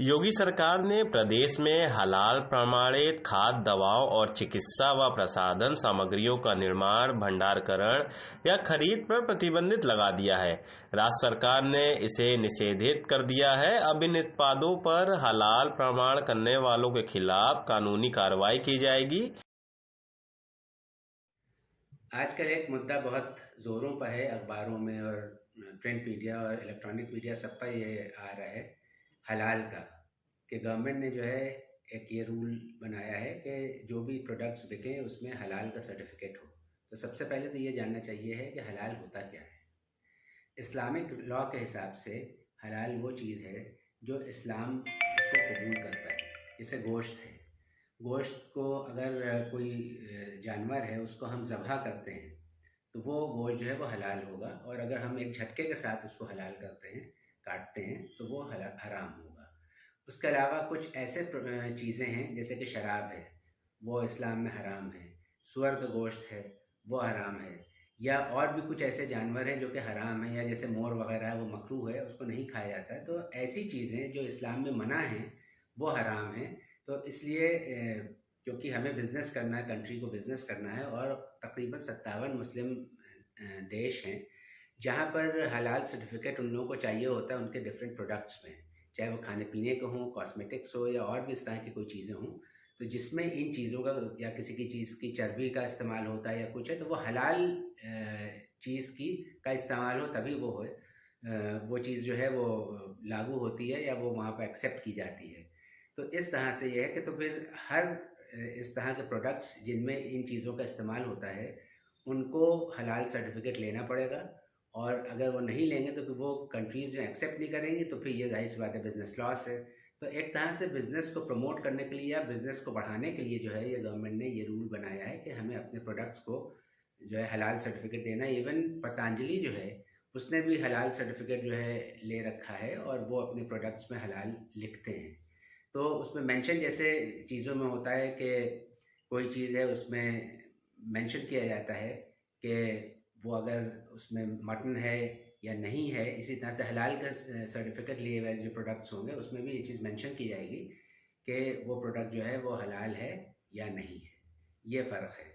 योगी सरकार ने प्रदेश में हलाल प्रमाणित खाद्य, दवाओं और चिकित्सा व प्रसाधन सामग्रियों का निर्माण, भंडारण या खरीद पर प्रतिबंधित लगा दिया है। राज्य सरकार ने इसे निषेधित कर दिया है। अब इन उत्पादों पर हलाल प्रमाण करने वालों के खिलाफ कानूनी कार्रवाई की जाएगी। आजकल एक मुद्दा बहुत ज़ोरों पर है, अखबारों में और प्रिंट मीडिया और इलेक्ट्रॉनिक मीडिया सब पर ये आ रहा है हलाल का, कि गवर्नमेंट ने जो है एक ये रूल बनाया है कि जो भी प्रोडक्ट्स बिकें उसमें हलाल का सर्टिफिकेट हो। तो सबसे पहले तो ये जानना चाहिए है कि हलाल होता क्या है। इस्लामिक लॉ के हिसाब से हलाल वो चीज़ है जो इस्लाम उसको कबूल करता है। जैसे गोश्त है, गोश्त को अगर कोई जानवर है उसको हम ज़बह करते हैं तो वो गोश्त जो है वो हलाल होगा, और अगर हम एक झटके के साथ उसको हलाल करते हैं, काटते हैं, तो वो हराम होगा। उसके अलावा कुछ ऐसे चीज़ें हैं जैसे कि शराब है, वो इस्लाम में हराम है। सूअर का गोश्त है, वो हराम है। या और भी कुछ ऐसे जानवर हैं जो कि हराम हैं, या जैसे मोर वगैरह है वो मकरूह है, उसको नहीं खाया जाता है। तो ऐसी चीज़ें जो इस्लाम में मना हैं वो हराम हैं। तो इसलिए क्योंकि हमें बिज़नेस करना है, कंट्री को बिज़नेस करना है, और तकरीबन 57 मुस्लिम देश हैं जहाँ पर हलाल सर्टिफिकेट उन लोगों को चाहिए होता है उनके डिफरेंट प्रोडक्ट्स में, चाहे वो खाने पीने के हों, कॉस्मेटिक्स हो, या और भी इस तरह की कोई चीज़ें हों, तो जिसमें इन चीज़ों का या किसी की चीज़ की चर्बी का इस्तेमाल होता है या कुछ है, तो वो हलाल चीज़ की का इस्तेमाल हो तभी वो हो, वो चीज़ जो है वो लागू होती है या वो वहाँ पर एक्सेप्ट की जाती है। तो इस तरह से ये है कि तो फिर हर इस तरह के प्रोडक्ट्स जिनमें इन चीज़ों का इस्तेमाल होता है उनको हलाल सर्टिफिकेट लेना पड़ेगा, और अगर वो नहीं लेंगे तो फिर वो कंट्रीज़ जो एक्सेप्ट नहीं करेंगी तो फिर ये ज़ाहिर सी बात है बिज़नेस लॉस है। तो एक तरह से बिज़नेस को प्रमोट करने के लिए या बिज़नेस को बढ़ाने के लिए जो है ये गवर्नमेंट ने ये रूल बनाया है कि हमें अपने प्रोडक्ट्स को जो है हलाल सर्टिफिकेट देना। इवन पतंजलि जो है उसने भी हलाल सर्टिफिकेट जो है ले रखा है, और वो अपने प्रोडक्ट्स में हलाल लिखते हैं। तो उसमें मेंशन जैसे चीज़ों में होता है कि कोई चीज़ है उसमें मेंशन किया जाता है कि वो अगर उसमें मटन है या नहीं है, इसी तरह से हलाल का सर्टिफिकेट लिए हुए जो प्रोडक्ट्स होंगे उसमें भी ये चीज़ मेंशन की जाएगी कि वो प्रोडक्ट जो है वो हलाल है या नहीं है। ये फ़र्क है।